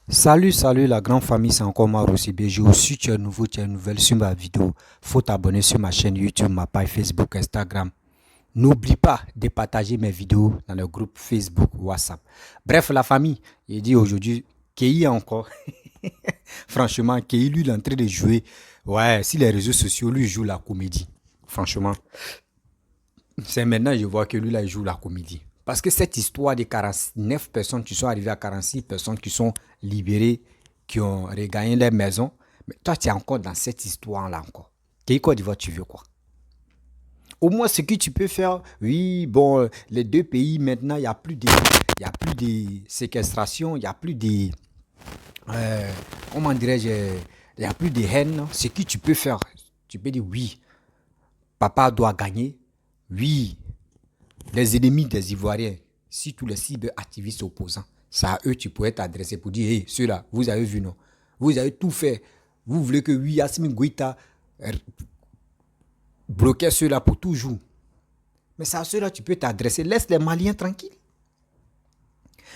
Salut la grande famille, c'est encore moi Rossibé. Je suis tu es nouveau, tu es nouvelle sur ma vidéo. Faut t'abonner sur ma chaîne YouTube, ma page Facebook, Instagram. N'oublie pas de partager mes vidéos dans le groupe Facebook, WhatsApp. Bref, la famille, il dit aujourd'hui, Kei encore. Franchement, Kei lui, il est en train de jouer. Ouais, si les réseaux sociaux lui jouent la comédie. Franchement, c'est maintenant que je vois que lui là, il joue la comédie. Parce que cette histoire de 49 personnes qui sont arrivées à 46 personnes qui sont libérées, qui ont regagné leur maison, mais toi, tu es encore dans cette histoire-là encore. Quelle Côte d'Ivoire tu veux quoi? Au moins, ce que tu peux faire, oui, bon, les deux pays, maintenant, il y a plus de séquestration, il n'y a plus de, comment dirais-je, il n'y a plus de haine. Ce que tu peux faire, tu peux dire oui, papa doit gagner, oui, les ennemis des Ivoiriens, si tous les cyberactivistes opposants, c'est à eux que tu pourrais t'adresser pour dire, hey, ceux-là, vous avez vu, non? Vous avez tout fait. Vous voulez que oui, Assimi Goïta bloquait ceux-là pour toujours. Mais c'est à ceux-là que tu peux t'adresser. Laisse les Maliens tranquilles.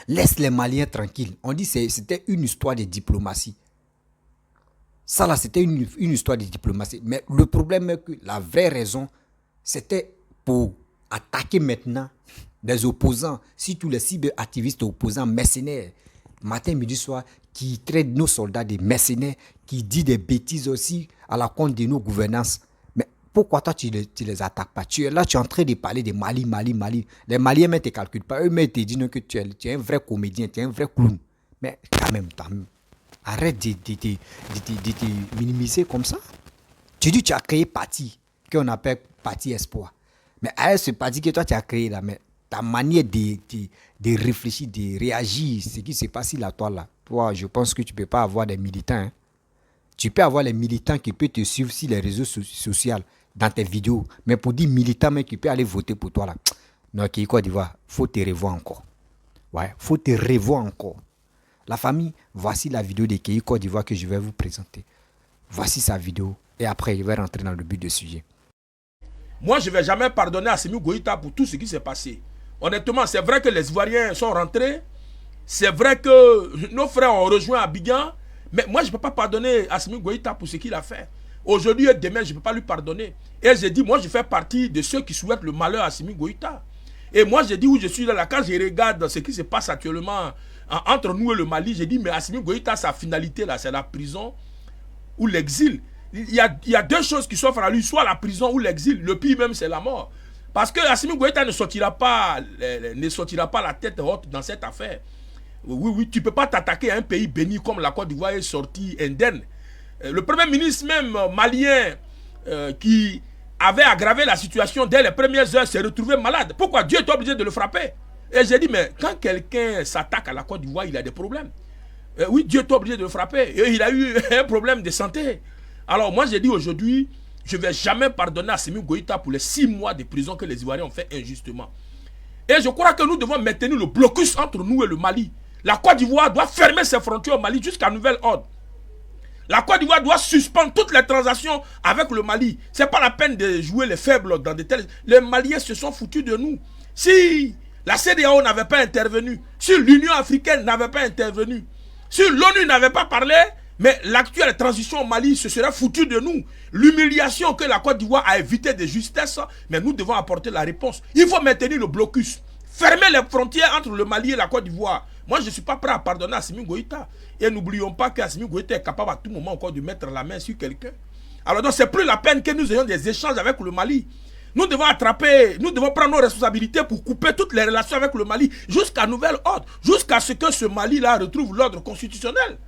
Laisse les Maliens tranquilles. On dit que c'était une histoire de diplomatie. Ça là, c'était une histoire de diplomatie. Mais le problème est que la vraie raison, c'était pour attaquer maintenant des opposants, si tous les cyberactivistes opposants, mercenaires, matin, midi, soir, qui traitent nos soldats des mercenaires, qui disent des bêtises aussi à la compte de nos gouvernances. Mais pourquoi toi, tu les attaques pas? Tu es là, tu es en train de parler de Mali, Mali, Mali. Les Maliens ne te calculent pas. Eux-mêmes te disent que tu es un vrai comédien, tu es un vrai clown. Mais quand même, arrête de te minimiser comme ça. Tu dis que tu as créé parti, qu'on appelle parti espoir. Mais à ce parti que toi tu as créé là, mais ta manière de réfléchir, de réagir, ce qui se passe là, toi, je pense que tu ne peux pas avoir des militants. Hein. Tu peux avoir les militants qui peuvent te suivre sur les réseaux sociaux, dans tes vidéos. Mais pour dire militants, mais qui peuvent aller voter pour toi là. Non, qui Côte d'Ivoire, faut te revoir encore. Ouais, faut te revoir encore. La famille, voici la vidéo de Kei Côte d'Ivoire que je vais vous présenter. Voici sa vidéo et après je vais rentrer dans le but du sujet. Moi, je ne vais jamais pardonner à Assimi Goïta pour tout ce qui s'est passé. Honnêtement, c'est vrai que les Ivoiriens sont rentrés. C'est vrai que nos frères ont rejoint Abidjan. Mais moi, je ne peux pas pardonner à Assimi Goïta pour ce qu'il a fait. Aujourd'hui et demain, je ne peux pas lui pardonner. Et j'ai dit, moi, je fais partie de ceux qui souhaitent le malheur à Assimi Goïta. Et moi, j'ai dit où je suis là, quand je regarde ce qui se passe actuellement entre nous et le Mali, j'ai dit, mais Assimi Goïta, sa finalité, là, c'est la prison ou l'exil. Il y a deux choses qui s'offrent à lui, soit la prison ou l'exil. Le pire même, c'est la mort. Parce que Assimi Goïta ne sortira pas la tête haute dans cette affaire. Oui, tu ne peux pas t'attaquer à un pays béni comme la Côte d'Ivoire est sortie indemne. Le premier ministre même malien qui avait aggravé la situation dès les premières heures s'est retrouvé malade. Pourquoi Dieu est obligé de le frapper? Et j'ai dit, mais quand quelqu'un s'attaque à la Côte d'Ivoire, il a des problèmes. Oui, Dieu est obligé de le frapper. Et il a eu un problème de santé. Alors moi j'ai dit aujourd'hui, je ne vais jamais pardonner à Assimi Goïta pour les 6 mois de prison que les Ivoiriens ont fait injustement. Et je crois que nous devons maintenir le blocus entre nous et le Mali. La Côte d'Ivoire doit fermer ses frontières au Mali jusqu'à nouvel ordre. La Côte d'Ivoire doit suspendre toutes les transactions avec le Mali. Ce n'est pas la peine de jouer les faibles dans de tels... Les Maliens se sont foutus de nous. Si la CEDEAO n'avait pas intervenu, si l'Union africaine n'avait pas intervenu, si l'ONU n'avait pas parlé... Mais l'actuelle transition au Mali se serait foutu de nous. L'humiliation que la Côte d'Ivoire a évité de justesse, mais nous devons apporter la réponse. Il faut maintenir le blocus. Fermer les frontières entre le Mali et la Côte d'Ivoire. Moi, je ne suis pas prêt à pardonner à Assimi Goïta. Et n'oublions pas qu'Assimi Goïta est capable à tout moment encore de mettre la main sur quelqu'un. Alors donc, c'est plus la peine que nous ayons des échanges avec le Mali. Nous devons prendre nos responsabilités pour couper toutes les relations avec le Mali jusqu'à nouvel ordre, jusqu'à ce que ce Mali-là retrouve l'ordre constitutionnel.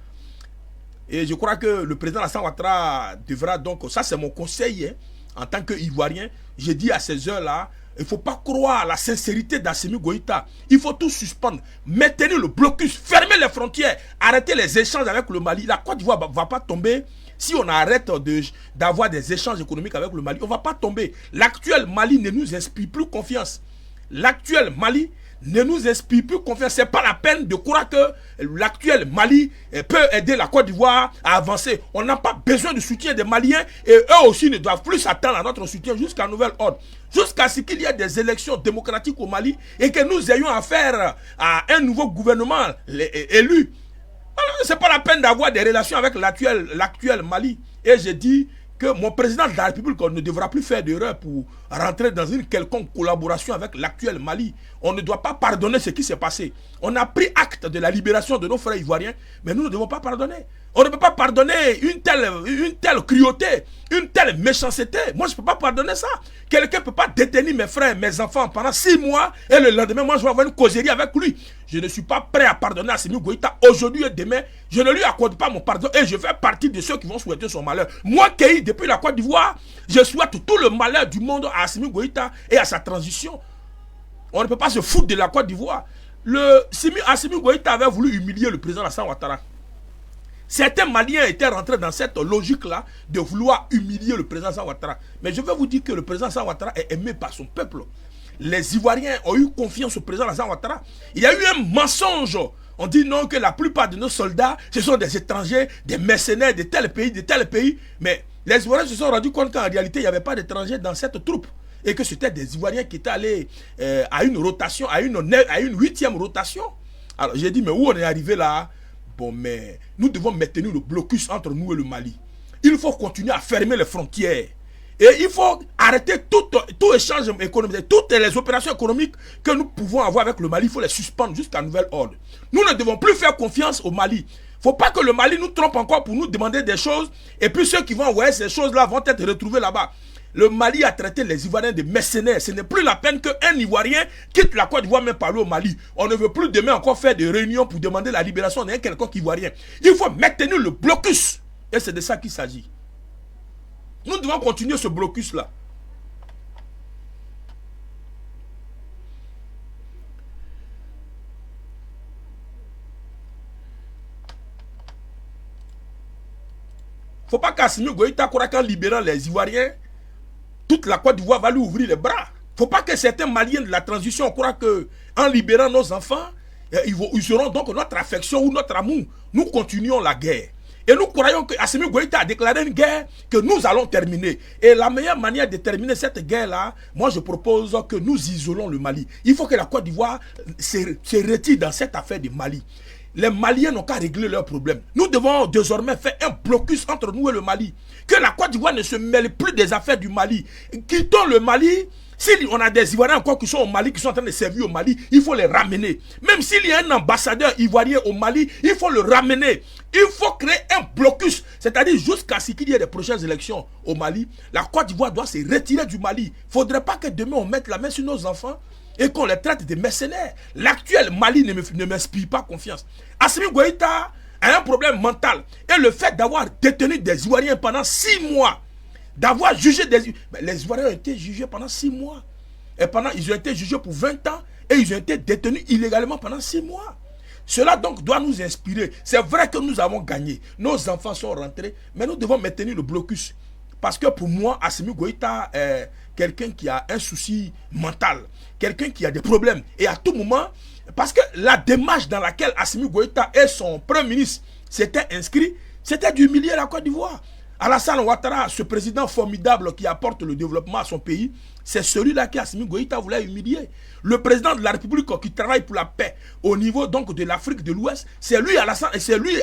Et je crois que le président Alassane Ouattara devra donc, ça c'est mon conseil hein, en tant qu'Ivoirien, j'ai dit à ces heures-là, il ne faut pas croire à la sincérité d'Assimi Goïta. Il faut tout suspendre, maintenir le blocus, fermer les frontières, arrêter les échanges avec le Mali. La Côte d'Ivoire ne va pas tomber si on arrête d'avoir des échanges économiques avec le Mali. On ne va pas tomber. L'actuel Mali ne nous inspire plus confiance. L'actuel Mali ne nous inspire plus confiance. Ce n'est pas la peine de croire que l'actuel Mali peut aider la Côte d'Ivoire à avancer. On n'a pas besoin du soutien des Maliens et eux aussi ne doivent plus s'attendre à notre soutien jusqu'à nouvel ordre. Jusqu'à ce qu'il y ait des élections démocratiques au Mali et que nous ayons affaire à un nouveau gouvernement élu. C'est pas la peine d'avoir des relations avec l'actuel Mali. Et j'ai dit que mon président de la République ne devra plus faire d'erreur pour rentrer dans une quelconque collaboration avec l'actuel Mali. On ne doit pas pardonner ce qui s'est passé. On a pris acte de la libération de nos frères ivoiriens, mais nous ne devons pas pardonner. On ne peut pas pardonner une telle cruauté, une telle méchanceté. Moi, je ne peux pas pardonner ça. Quelqu'un ne peut pas détenir mes frères, mes enfants pendant 6 mois et le lendemain, moi, je vais avoir une causerie avec lui. Je ne suis pas prêt à pardonner à Assimi Goïta aujourd'hui et demain. Je ne lui accorde pas mon pardon et je fais partie de ceux qui vont souhaiter son malheur. Moi, Kei, depuis la Côte d'Ivoire, je souhaite tout le malheur du monde à Assimi Goïta et à sa transition. On ne peut pas se foutre de la Côte d'Ivoire. Assimi Goïta avait voulu humilier le président Alassane Ouattara. Certains Maliens étaient rentrés dans cette logique-là de vouloir humilier le président Alassane Ouattara. Mais je vais vous dire que le président Alassane Ouattara est aimé par son peuple. Les Ivoiriens ont eu confiance au président Alassane Ouattara. Il y a eu un mensonge. On dit non que la plupart de nos soldats, ce sont des étrangers, des mercenaires de tel pays. Mais les Ivoiriens se sont rendus compte qu'en réalité, il n'y avait pas d'étrangers dans cette troupe. Et que c'était des Ivoiriens qui étaient allés à une rotation, à une 8e rotation. Alors j'ai dit, mais où on est arrivé là? Bon, mais nous devons maintenir le blocus entre nous et le Mali. Il faut continuer à fermer les frontières. Et il faut arrêter tout échange économique. Toutes les opérations économiques que nous pouvons avoir avec le Mali, il faut les suspendre jusqu'à nouvel ordre. Nous ne devons plus faire confiance au Mali. Il ne faut pas que le Mali nous trompe encore pour nous demander des choses. Et puis ceux qui vont envoyer ces choses-là vont être retrouvés là-bas. Le Mali a traité les Ivoiriens de mercenaires. Ce n'est plus la peine qu'un Ivoirien quitte la Côte d'Ivoire même parler au Mali. On ne veut plus demain encore faire des réunions pour demander la libération d'un quelconque Ivoirien. Il faut maintenir le blocus. Et c'est de ça qu'il s'agit. Nous devons continuer ce blocus-là. Il ne faut pas qu'Assimi Goïta croie qu'en libérant les Ivoiriens, toute la Côte d'Ivoire va lui ouvrir les bras. Il ne faut pas que certains Maliens de la transition croient qu'en libérant nos enfants, ils seront donc notre affection ou notre amour. Nous continuons la guerre. Et nous croyons que Assimi Goïta a déclaré une guerre que nous allons terminer. Et la meilleure manière de terminer cette guerre-là, moi je propose que nous isolons le Mali. Il faut que la Côte d'Ivoire se retire dans cette affaire du Mali. Les Maliens n'ont qu'à régler leurs problèmes. Nous devons désormais faire un blocus entre nous et le Mali. Que la Côte d'Ivoire ne se mêle plus des affaires du Mali. Quittons le Mali. Si on a des Ivoiriens encore qui sont au Mali, qui sont en train de servir au Mali, il faut les ramener. Même s'il y a un ambassadeur ivoirien au Mali, il faut le ramener. Il faut créer un blocus. C'est-à-dire jusqu'à ce qu'il y ait des prochaines élections au Mali, la Côte d'Ivoire doit se retirer du Mali. Il ne faudrait pas que demain on mette la main sur nos enfants et qu'on les traite de mercenaires. L'actuel Mali ne m'inspire pas confiance. Assimi Goïta a un problème mental. Et le fait d'avoir détenu des Ivoiriens pendant 6 mois, d'avoir jugé des... Les Ivoiriens ont été jugés pendant 6 mois. Et ils ont été jugés pour 20 ans et ils ont été détenus illégalement pendant 6 mois. Cela donc doit nous inspirer. C'est vrai que nous avons gagné. Nos enfants sont rentrés, mais nous devons maintenir le blocus. Parce que pour moi, Assimi Goïta est quelqu'un qui a un souci mental. Quelqu'un qui a des problèmes. Et à tout moment, parce que la démarche dans laquelle Assimi Goïta et son premier ministre s'étaient inscrits, c'était d'humilier la Côte d'Ivoire. Alassane Ouattara, ce président formidable qui apporte le développement à son pays, c'est celui-là qu'Assimi Goïta voulait humilier. Le président de la République qui travaille pour la paix au niveau donc de l'Afrique de l'Ouest, c'est lui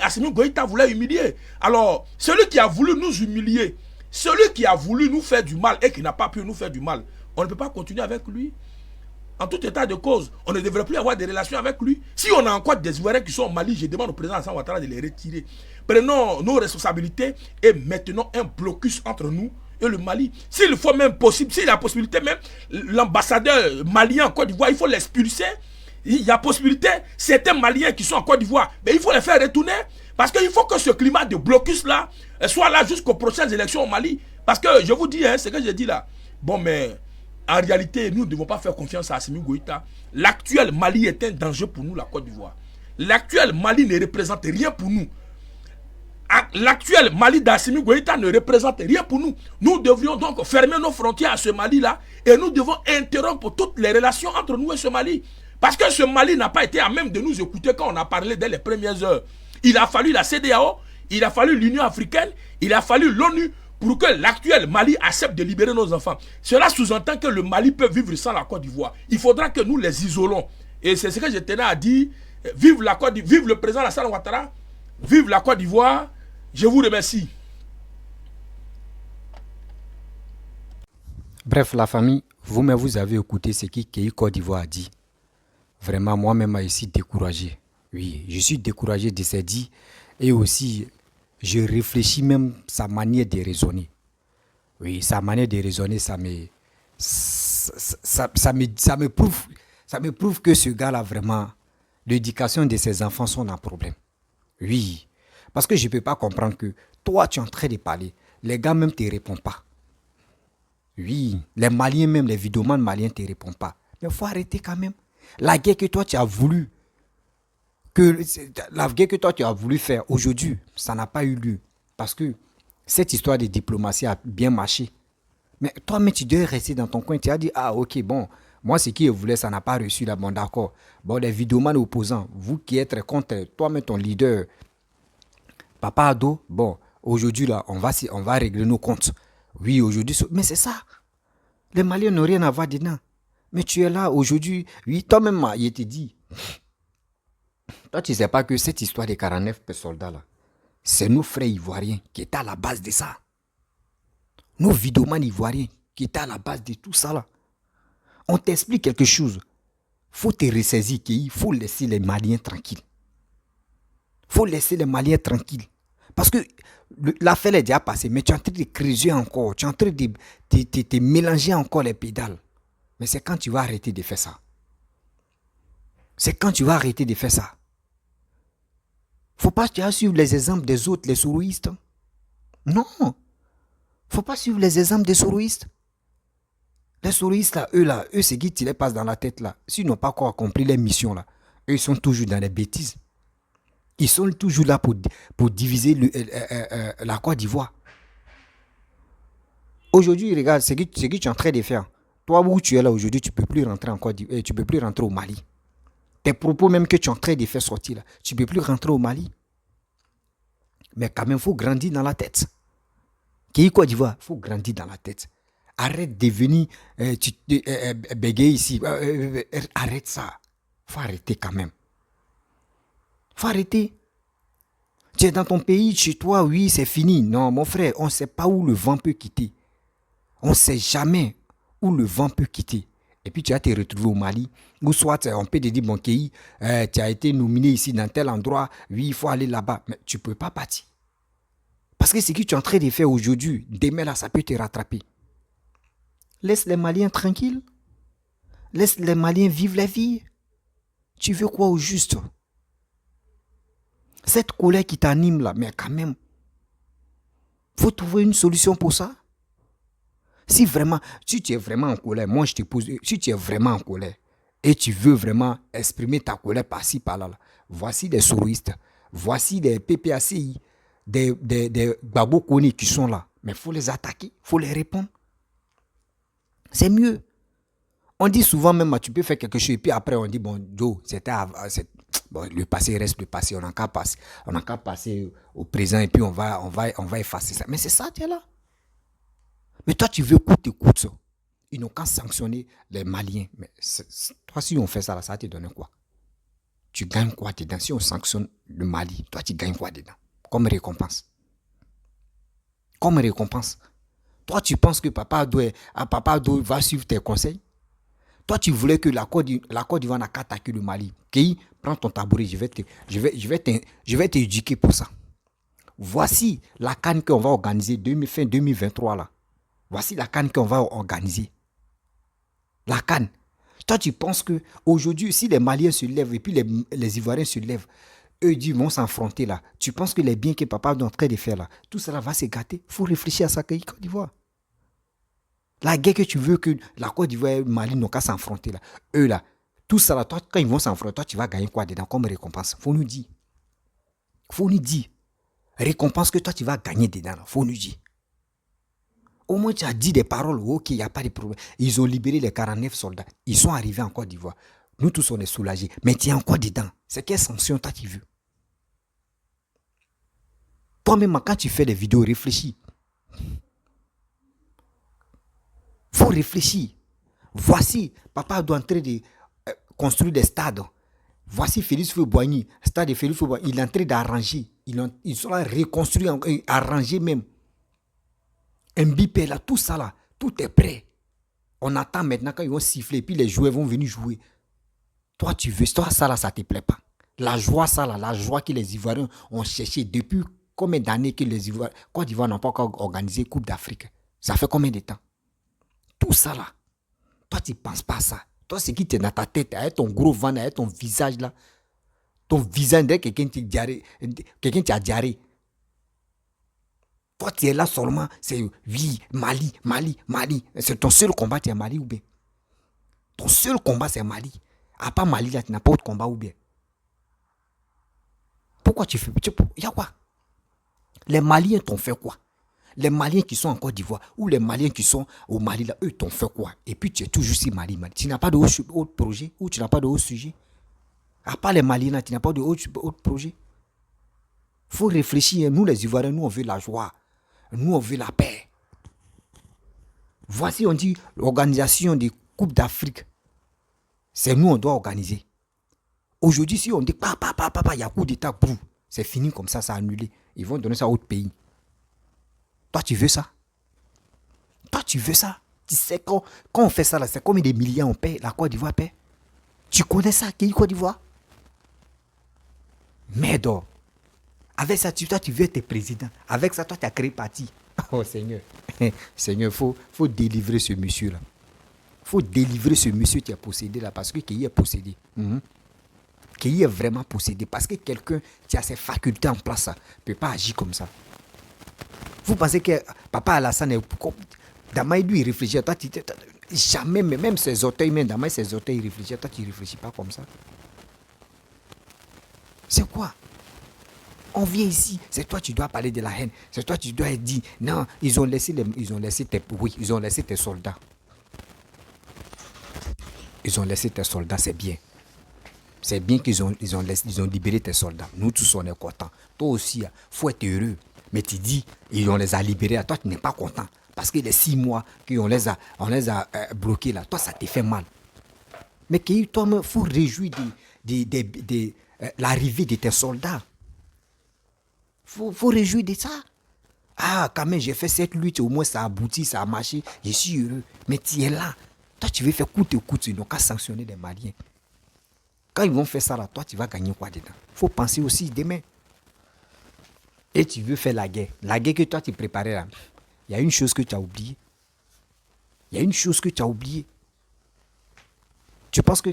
Assimi Goïta voulait humilier. Alors, celui qui a voulu nous humilier, celui qui a voulu nous faire du mal et qui n'a pas pu nous faire du mal, on ne peut pas continuer avec lui. En tout état de cause, on ne devrait plus avoir des relations avec lui. Si on a encore des Ivoiriens qui sont au Mali, je demande au président Alassane Ouattara de les retirer. Prenons nos responsabilités et maintenons un blocus entre nous et le Mali. S'il faut même possible, s'il y a possibilité même, l'ambassadeur malien en Côte d'Ivoire, il faut l'expulser. Il y a possibilité, certains Maliens qui sont en Côte d'Ivoire, mais il faut les faire retourner. Parce qu'il faut que ce climat de blocus-là soit là jusqu'aux prochaines élections au Mali. Parce que je vous dis, ce que j'ai dit là, bon mais... En réalité, nous ne devons pas faire confiance à Assimi Goïta. L'actuel Mali est un danger pour nous, la Côte d'Ivoire. L'actuel Mali ne représente rien pour nous. L'actuel Mali d'Assimi Goïta ne représente rien pour nous. Nous devrions donc fermer nos frontières à ce Mali-là et nous devons interrompre toutes les relations entre nous et ce Mali. Parce que ce Mali n'a pas été à même de nous écouter quand on a parlé dès les premières heures. Il a fallu la CEDEAO, il a fallu l'Union africaine, il a fallu l'ONU pour que l'actuel Mali accepte de libérer nos enfants. Cela sous-entend que le Mali peut vivre sans la Côte d'Ivoire. Il faudra que nous les isolons. Et c'est ce que je tenais à dire. Vive la Côte d'Ivoire, vive le président Alassane Ouattara, Vive la Côte d'Ivoire. Je vous remercie. Bref, la famille, vous-même, vous avez écouté ce qu'Kei Côte d'Ivoire a dit. Vraiment, moi-même, je suis découragé. Oui, je suis découragé de ces dits. Et aussi, je réfléchis même sa manière de raisonner. Oui, sa manière de raisonner, ça me prouve que ce gars-là, vraiment, l'éducation de ses enfants sont un problème. Oui, parce que je ne peux pas comprendre que toi, tu es en train de parler. Les gars même ne te répondent pas. Oui, les Maliens même, les vidéomans maliens ne te répondent pas. Mais il faut arrêter quand même. La guerre que toi, tu as voulu, faire aujourd'hui, ça n'a pas eu lieu. Parce que cette histoire de diplomatie a bien marché. Mais toi-même, tu dois rester dans ton coin. Tu as dit, ah ok, bon, moi, ce qui je voulais, ça n'a pas reçu là, bon, d'accord. Bon, les vidéomans opposants, vous qui êtes contre, toi-même, ton leader, Papa Ado, bon, aujourd'hui, là, on va régler nos comptes. Oui, aujourd'hui, mais c'est ça. Les Maliens n'ont rien à voir dedans. Mais tu es là aujourd'hui. Oui, toi-même, il te dit. Toi, tu ne sais pas que cette histoire des 49 soldats, là, c'est nos frères ivoiriens qui étaient à la base de ça. Nos vidéomans ivoiriens qui étaient à la base de tout ça, là. On t'explique quelque chose. Il faut te ressaisir qu'il faut laisser les Maliens tranquilles. Il faut laisser les Maliens tranquilles. Parce que l'affaire est déjà passée, mais tu es en train de creuser encore. Tu es en train de mélanger encore les pédales. Mais c'est quand tu vas arrêter de faire ça. C'est quand tu vas arrêter de faire ça. Faut pas que tu suivre les exemples des autres, les sourouistes. Non. Faut pas suivre les exemples des sourouistes. Les sourouistes, là, eux, c'est qui les passent dans la tête, là. S'ils n'ont pas encore compris les missions, là, eux, ils sont toujours dans les bêtises. Ils sont toujours là pour diviser la Côte d'Ivoire. Aujourd'hui, regarde, ce que tu es en train de faire. Toi, où tu es là aujourd'hui, tu ne peux plus rentrer en Côte d'Ivoire, tu ne peux plus rentrer au Mali. Tes propos même que tu es en train de faire sortir là, tu ne peux plus rentrer au Mali. Mais quand même, il faut grandir dans la tête. Qui est Côte d'Ivoire? Il faut grandir dans la tête. Arrête de venir bégayer ici. Arrête ça. Il faut arrêter quand même. Il faut arrêter. Tu es dans ton pays, chez toi, oui, c'est fini. Non, mon frère, on ne sait pas où le vent peut quitter. On ne sait jamais où le vent peut quitter. Et puis tu vas te retrouver au Mali, ou soit on peut te dire, bon, Kei, tu as été nominé ici dans tel endroit, oui, il faut aller là-bas. Mais tu ne peux pas partir. Parce que ce que tu es en train de faire aujourd'hui, demain là, ça peut te rattraper. Laisse les Maliens tranquilles. Laisse les Maliens vivre la vie. Tu veux quoi au juste? Cette colère qui t'anime là, mais quand même, faut trouver une solution pour ça. Si tu es vraiment en colère, moi je te pose, si tu es vraiment en colère et tu veux vraiment exprimer ta colère par-ci, par-là, là, voici des souristes, voici des PPACI, des Babo Koni qui sont là. Mais il faut les attaquer, il faut les répondre. C'est mieux. On dit souvent même, tu peux faire quelque chose et puis après on dit, bon, Joe, bon, le passé reste le passé, on n'a qu'à passer au présent et puis on va effacer ça. Mais c'est ça, tu es là. Mais toi, tu veux coûte. Ils n'ont qu'à sanctionner les Maliens. Mais toi, si on fait ça, là, ça va te donner quoi? Tu gagnes quoi dedans? Si on sanctionne le Mali, toi, tu gagnes quoi dedans? Comme récompense. Toi, tu penses que Papa Ado va suivre tes conseils? Toi, tu voulais que la Côte d'Ivoire n'a qu'à attaquer le Mali. Kei, prends ton tabouret, je vais t'éduquer pour ça. Voici la CAN qu'on va organiser fin 2023 là. Voici la CAN qu'on va organiser. La CAN. Toi, tu penses que aujourd'hui, si les Maliens se lèvent et puis les Ivoiriens se lèvent, eux ils vont s'affronter là. Tu penses que les biens que Papa est en train de faire là, tout cela va se gâter? Il faut réfléchir à ça, Côte d'Ivoire. La guerre que tu veux que la Côte d'Ivoire et le Mali n'ont qu'à s'affronter là. Eux là, tout ça là, toi, quand ils vont s'affronter, toi, tu vas gagner quoi dedans comme récompense? Faut nous dire. Récompense que toi, tu vas gagner dedans là. Faut nous dire. Au moins, tu as dit des paroles, ok, il n'y a pas de problème. Ils ont libéré les 49 soldats. Ils sont arrivés en Côte d'Ivoire. Nous tous, on est soulagés. Mais tu es encore dedans. C'est quelle sanction toi tu veux? Toi-même, quand tu fais des vidéos, réfléchis. Faut réfléchir. Voici, Papa doit en train de construire des stades. Voici Félix Houphouët-Boigny, stade de Félix Houphouët-Boigny, il est en train d'arranger. Ils sont là reconstruits, arrangés même. Un bipé là, tout ça là, tout est prêt. On attend maintenant quand ils vont siffler, puis les joueurs vont venir jouer. Toi, tu veux, toi, ça là, ça te plaît pas. La joie, ça là, la joie que les Ivoiriens ont cherché depuis combien d'années que les Ivoiriens, Côte d'Ivoire n'a pas encore organisé Coupe d'Afrique. Ça fait combien de temps? Tout ça là. Toi, tu ne penses pas à ça. Toi, c'est qui t'es dans ta tête, avec ton gros ventre, avec ton visage là. Ton visage de quelqu'un qui a diarrhée. Toi, tu es là seulement, c'est oui, Mali, Mali, Mali. C'est ton seul combat, tu es Mali ou bien? Ton seul combat, c'est Mali. À part Mali, là, tu n'as pas autre combat ou bien? Pourquoi tu fais? Il y a quoi? Les Maliens t'ont fait quoi? Les Maliens qui sont en Côte d'Ivoire ou les Maliens qui sont au Mali, là, eux t'ont fait quoi? Et puis tu es toujours si Mali, Mali. Tu n'as pas d'autre projet ou tu n'as pas d'autre sujet? À part les Maliens, là, tu n'as pas d'autre projet? Il faut réfléchir. Nous, les Ivoiriens, nous, on veut la joie. Nous, on veut la paix. Voici, on dit, l'organisation des Coupes d'Afrique. C'est nous, on doit organiser. Aujourd'hui, si on dit, il y a coup d'État, c'est fini comme ça, annulé. Ils vont donner ça à autre pays. Toi, tu veux ça? Toi, tu veux ça? Tu sais, quand on fait ça, là, c'est combien de milliards on paie, la Côte d'Ivoire paie? Tu connais ça, qui est Côte d'Ivoire? Merde. Avec ça, toi, tu veux être président. Avec ça, toi, tu as créé parti. Oh, Seigneur. Seigneur, faut délivrer ce monsieur-là. Faut délivrer ce monsieur qui est possédé là, parce que qui est possédé. Qui est vraiment possédé. Parce que quelqu'un qui a ses facultés en place, ne peut pas agir comme ça. Vous pensez que Papa Alassane est... Damaï, lui, il réfléchit. Toi, jamais, même ses orteils, même Damaï, ses orteils, il réfléchit. Toi, tu ne réfléchis pas comme ça. C'est quoi? On vient ici, c'est toi tu dois parler de la haine. C'est toi tu dois dire, non, ils ont laissé tes soldats. Ils ont laissé tes soldats, c'est bien. C'est bien qu'ils ont libéré tes soldats. Nous tous, on est contents. Toi aussi, il faut être heureux. Mais tu dis, on les a libérés. Toi, tu n'es pas content. Parce que les 6 mois qu'on les a bloqués là, toi, ça te fait mal. Mais toi, il faut réjouir de l'arrivée de tes soldats. Faut réjouir de ça. Ah, quand même, j'ai fait cette lutte, au moins ça a abouti, ça a marché, je suis heureux. Mais tu es là. Toi, tu veux faire coûte ils n'ont qu'à sanctionner les Maliens. Quand ils vont faire ça là, toi, tu vas gagner quoi dedans? Il faut penser aussi demain. Et tu veux faire la guerre. La guerre que toi, tu préparais là. Il y a une chose que tu as oubliée. Tu penses que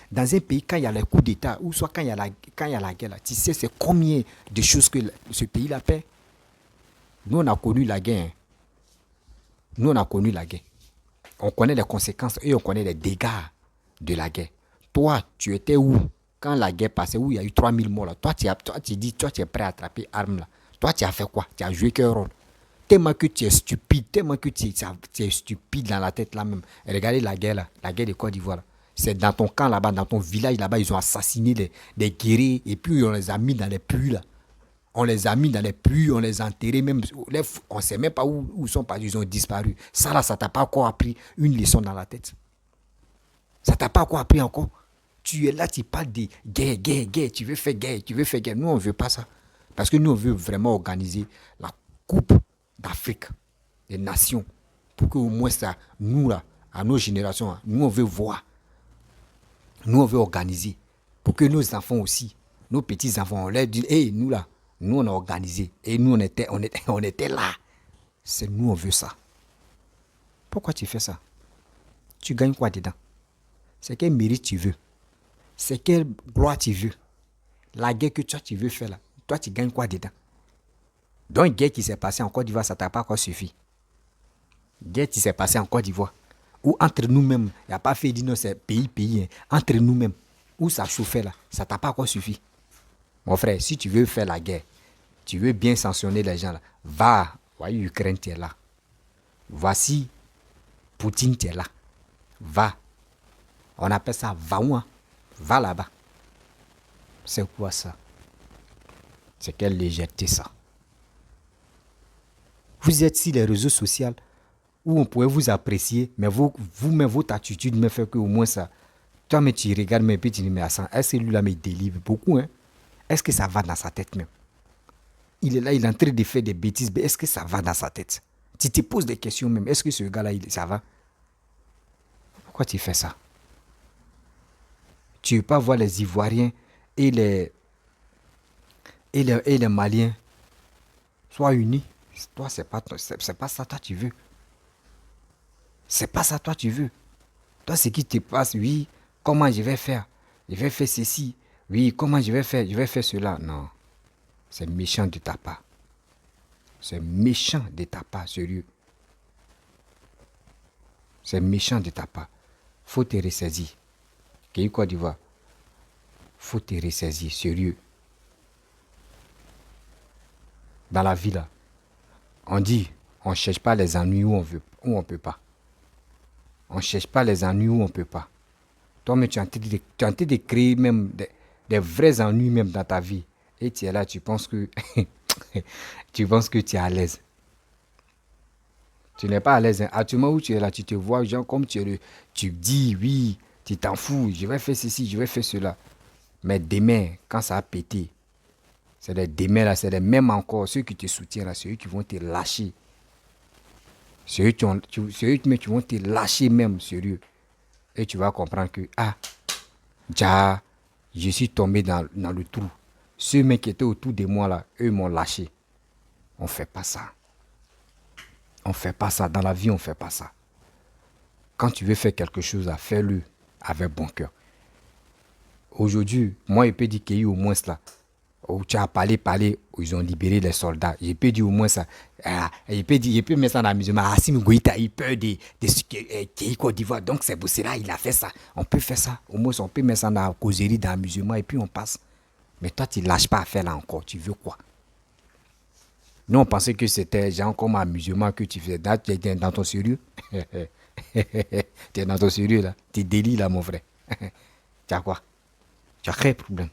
dans un pays, quand il y a les coups d'État, ou soit quand il y a la guerre, là, tu sais c'est combien de choses que ce pays-là paie? Nous, on a connu la guerre. On connaît les conséquences et on connaît les dégâts de la guerre. Toi, tu étais où quand la guerre passait, où il y a eu 3000 morts là? Toi, tu es prêt à attraper arme là. Toi, tu as fait quoi? Tu as joué quel rôle? Tellement que tu es stupide, tu es stupide dans la tête là même. Et regardez la guerre là, la guerre de Côte d'Ivoire là. C'est dans ton camp là-bas, dans ton village là-bas, ils ont assassiné des guerriers et puis on les a mis dans les puits là. On les a enterrés même. On ne sait même pas où ils sont partis, ils ont disparu. Ça là, ça t'a pas encore appris une leçon dans la tête. Ça t'a pas encore appris encore. Tu es là, tu parles de guerre, tu veux faire guerre. Nous, on ne veut pas ça. Parce que nous, on veut vraiment organiser la Coupe d'Afrique des nations. Pour qu'au moins ça, nous là, à nos générations, nous, on veut voir. Nous, on veut organiser. Pour que nos enfants aussi, nos petits-enfants, on leur dit, hey, nous là, nous, on a organisé. Et nous, on était là. C'est nous, on veut ça. Pourquoi tu fais ça? Tu gagnes quoi dedans? C'est quel mérite tu veux? C'est quelle gloire tu veux? La guerre que toi, tu veux faire là, toi, tu gagnes quoi dedans? Donc, une guerre qui s'est passée en Côte d'Ivoire, ça ne t'a pas encore suffi. Guerre qui s'est passée en Côte d'Ivoire. Ou entre nous-mêmes, il n'y a pas fait dire non, c'est pays, hein. Entre nous-mêmes, où ça chauffait là, ça ne t'a pas encore suffi. Mon frère, si tu veux faire la guerre, tu veux bien sanctionner les gens là, va, voyez, Ukraine, tu es là. Voici, Poutine, tu es là. Va. On appelle ça va-ouin. Va là-bas. C'est quoi ça? C'est quelle légèreté ça? Vous êtes sur les réseaux sociaux où on pourrait vous apprécier, mais vous-même, votre attitude me fait qu'au moins ça, Toi, mais tu regardes, mais puis tu dis, mais est-ce que lui-là me délivre beaucoup, hein? Est-ce que ça va dans sa tête même? Il est là, il est en train de faire des bêtises, mais est-ce que ça va dans sa tête? Tu te poses des questions même, est-ce que ce gars-là, ça va? Pourquoi tu fais ça? Tu ne veux pas voir les Ivoiriens et les Maliens soient unis. Toi, c'est pas ça toi tu veux. C'est pas ça toi tu veux. Toi, ce qui te passe, oui, comment je vais faire? Je vais faire ceci. Oui, comment je vais faire? Je vais faire cela. Non, c'est méchant de ta part. C'est méchant de ta part, sérieux. C'est méchant de ta part. Faut te ressaisir. Pays Côte d'Ivoire. Faut te ressaisir, sérieux. Dans la vie, là, on dit, on ne cherche pas les ennuis où on ne peut pas. On ne cherche pas les ennuis où on ne peut pas. Toi, mais tu es en train de créer même des vrais ennuis même dans ta vie. Et tu es là, tu penses que tu es à l'aise. Tu n'es pas à l'aise. Hein. Actuellement où tu es là, tu te vois, genre comme tu dis, oui, tu t'en fous, je vais faire ceci, je vais faire cela. Mais demain, quand ça a pété, c'est les demain là, c'est les mêmes encore, ceux qui te soutiennent là, c'est eux qui vont te lâcher. C'est eux qui vont te lâcher même, sérieux. Et tu vas comprendre que, je suis tombé dans le trou. Ceux mecs qui étaient autour de moi là, eux m'ont lâché. On ne fait pas ça. On ne fait pas ça. Dans la vie, on ne fait pas ça. Quand tu veux faire quelque chose, fais-le avec bon cœur. Aujourd'hui, moi, je peux dire qu'il y a eu au moins cela. Où tu as parlé, où ils ont libéré les soldats. Je peux dire au moins ça. Je peux mettre ça dans l'amusement. Assimi Goïta, il peur de Côte d'Ivoire. Donc c'est pour cela il a fait ça. On peut faire ça. Au moins, on peut mettre ça dans la causerie, dans l'amusement, et puis on passe. Mais toi, tu ne lâches pas à faire là encore. Tu veux quoi? Nous, on pensait que c'était genre comme amusement que tu faisais. Tu es dans ton sérieux. Tu es dans ton sérieux là. Tu es délit là, mon frère. Tu as quoi? Tu as créé problème.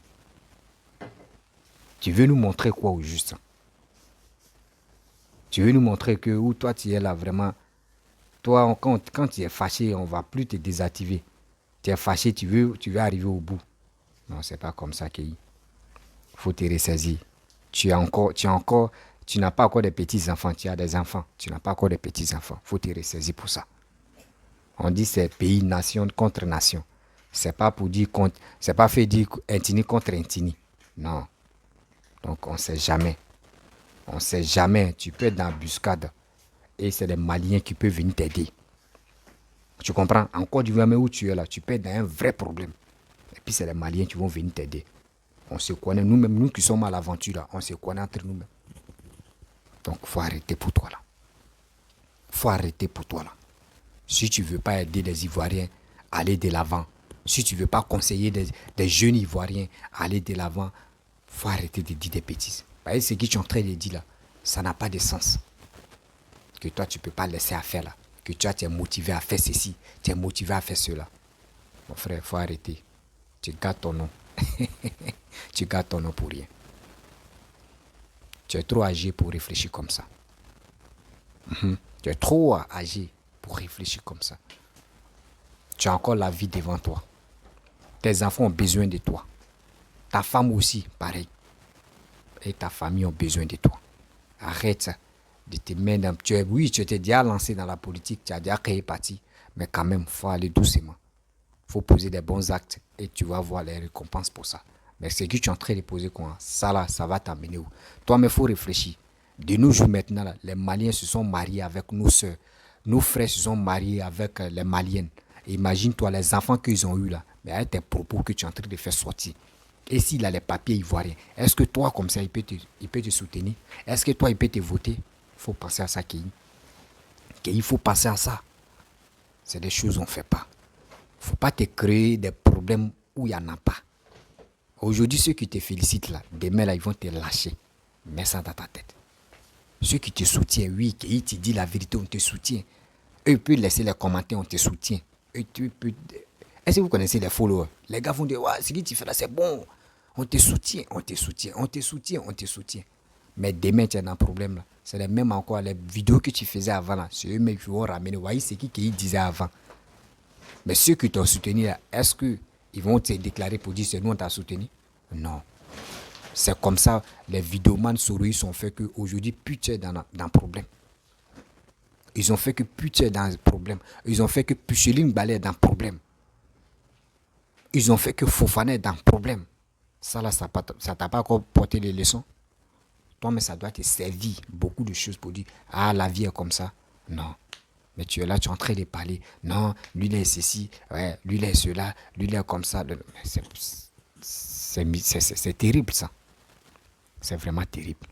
Tu veux nous montrer quoi au juste? Tu veux nous montrer que où toi tu es là vraiment. Toi, quand tu es fâché, on ne va plus te désactiver. Tu es fâché, tu veux arriver au bout. Non, c'est pas comme ça qu'il faut te ressaisir. Tu n'as pas encore des petits-enfants, tu as des enfants. Tu n'as pas encore des petits-enfants. Il faut te ressaisir pour ça. On dit c'est pays, nation contre nation. C'est pas pour dire c'est pas fait dire Intini contre Intini. Non. Donc on ne sait jamais. On ne sait jamais. Tu peux être dans l'embuscade et c'est les Maliens qui peuvent venir t'aider. Tu comprends? En Côte d'Ivoire, mais où tu es là, tu peux être dans un vrai problème. Et puis c'est les Maliens qui vont venir t'aider. On se connaît nous-mêmes, nous qui sommes à l'aventure là, on se connaît entre nous-mêmes. Donc il faut arrêter pour toi là. Il faut arrêter pour toi là. Si tu ne veux pas aider les Ivoiriens à aller de l'avant, si tu ne veux pas conseiller des jeunes Ivoiriens à aller de l'avant, il faut arrêter de dire des bêtises. Vous voyez ce que tu es en train de dire là, ça n'a pas de sens. Que toi, tu ne peux pas laisser à faire là. Que toi, tu es motivé à faire ceci, tu es motivé à faire cela. Mon frère, il faut arrêter. Tu gardes ton nom. Tu gardes ton nom pour rien. Tu es trop âgé pour réfléchir comme ça. Tu es trop âgé pour réfléchir comme ça. Tu as encore la vie devant toi. Tes enfants ont besoin de toi. Ta femme aussi, pareil. Et ta famille ont besoin de toi. Arrête ça. De te mettre dans... Oui, tu t'es déjà lancé dans la politique, tu as déjà créé parti. Mais quand même, il faut aller doucement. Il faut poser des bons actes et tu vas voir les récompenses pour ça. Mais ce que tu es en train de poser, ça là, ça va t'amener où? Toi, mais il faut réfléchir. De nos jours maintenant, là, les Maliens se sont mariés avec nos soeurs. Nos frères se sont mariés avec les Maliennes. Imagine-toi les enfants qu'ils ont eus là. Mais avec tes propos que tu es en train de faire sortir. Et s'il a les papiers ivoiriens, est-ce que toi, comme ça, il peut te soutenir? Est-ce que toi, il peut te voter? Il faut penser à ça, Kéhi. Il faut penser à ça. C'est des choses qu'on ne fait pas. Il ne faut pas te créer des problèmes où il n'y en a pas. Aujourd'hui, ceux qui te félicitent là, demain là, ils vont te lâcher. Mets ça dans ta tête. Ceux qui te soutiennent, oui, qui te disent la vérité, on te soutient. Eux, ils peuvent laisser les commentaires, on te soutient. Est-ce que vous connaissez les followers? Les gars vont dire, ouais, ce que tu fais là, c'est bon. On te soutient, on te soutient, on te soutient, on te soutient. Mais demain, tu as un problème là. C'est les mêmes encore, les vidéos que tu faisais avant là. C'est eux-mêmes qui vont ramener. Vous voyez ce qu'ils disaient avant. Mais ceux qui t'ont soutenu là, est-ce que ils vont te déclarer pour dire c'est nous on t'a soutenu. Non. C'est comme ça, les vidéomans souris sont fait qu'aujourd'hui, plus tu es dans le problème. Ils ont fait que plus tu es dans le problème. Ils ont fait que Pucheline Balé est dans le problème. Ils ont fait que Fofana est dans le problème. Ça là, ça t'a pas encore porté les leçons. Toi, mais ça doit te servir beaucoup de choses pour dire, ah, la vie est comme ça. Non. Mais tu es là, tu es en train de parler. Non, lui, il est ceci, ouais, lui, il est cela, lui, il est comme ça. C'est terrible, ça. C'est vraiment terrible.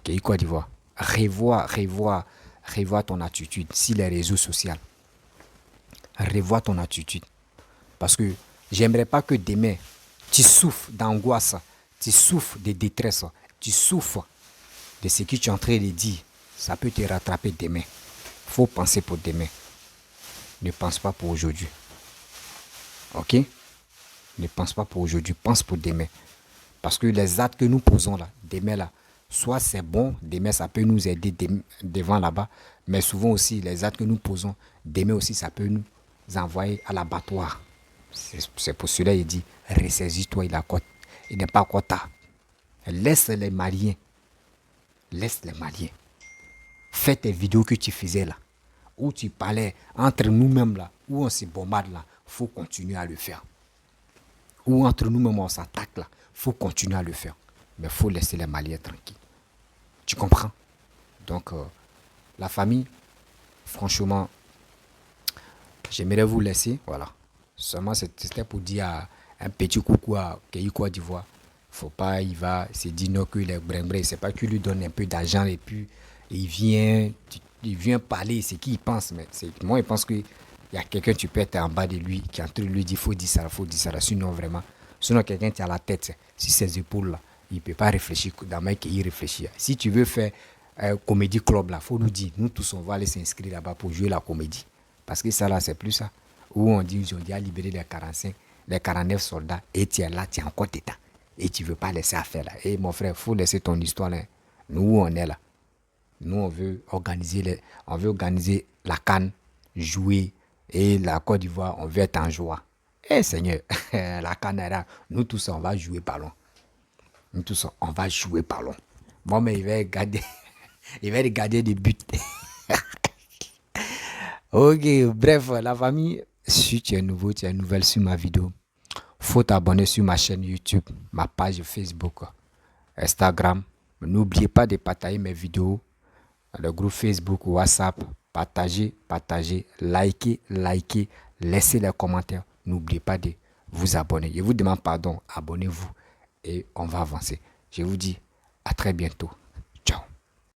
Okay, Côte d'Ivoire, revois ton attitude sur les réseaux sociaux. Revois ton attitude. Parce que j'aimerais pas que demain, tu souffres d'angoisse, tu souffres de détresse, tu souffres de ce que tu es en train de dire. Ça peut te rattraper demain. Faut penser pour demain. Ne pense pas pour aujourd'hui. Ok? Ne pense pas pour aujourd'hui, pense pour demain. Parce que les actes que nous posons là, demain là, soit c'est bon, demain ça peut nous aider devant là-bas, mais souvent aussi les actes que nous posons, demain aussi ça peut nous envoyer à l'abattoir. C'est pour cela qu'il dit, ressaisis-toi, il n'est pas encore tard. Laisse les Maliens. Fais tes vidéos que tu faisais là, où tu parlais entre nous-mêmes là, où on se bombarde là, il faut continuer à le faire. Ou entre nous-mêmes on s'attaque là, il faut continuer à le faire. Mais il faut laisser les Maliens tranquilles. Tu comprends? Donc, la famille, franchement, j'aimerais vous laisser. Voilà. Seulement, c'était pour dire un petit coucou à Côte d'Ivoire. Faut pas, il va se dire non qu'il est brimbré. C'est pas qu'il lui donne un peu d'argent et puis il vient parler ce qu'il pense. Mais moi, je pense qu'il y a quelqu'un, tu peux être en bas de lui, qui est en train de lui dire faut dire ça. Sinon, vraiment. Sinon, quelqu'un qui a la tête sur ses épaules là. Il ne peut pas réfléchir dans le mec qui réfléchit. Si tu veux faire un comédie club, il faut nous dire. Nous tous, on va aller s'inscrire là-bas pour jouer la comédie. Parce que ça, là, c'est plus ça. Où on dit, ils ont déjà libéré les 45, les 49 soldats. Et tu es là, tu es encore dedans. Et tu ne veux pas laisser affaire là. Et mon frère, il faut laisser ton histoire là. Nous, on est là. Nous, on veut organiser la CAN, jouer. Et la Côte d'Ivoire, on veut être en joie. Eh Seigneur, la CAN est là. Nous tous, on va jouer ballon. Nous tous, on va jouer ballon. Bon, mais il va regarder des buts. Ok, bref, la famille, si tu es nouveau, tu es nouvelle sur ma vidéo, faut t'abonner sur ma chaîne YouTube, ma page Facebook, Instagram. N'oubliez pas de partager mes vidéos, le groupe Facebook, WhatsApp. Partagez, likez, laissez les commentaires. N'oubliez pas de vous abonner. Je vous demande pardon, abonnez-vous et on va avancer. Je vous dis à très bientôt.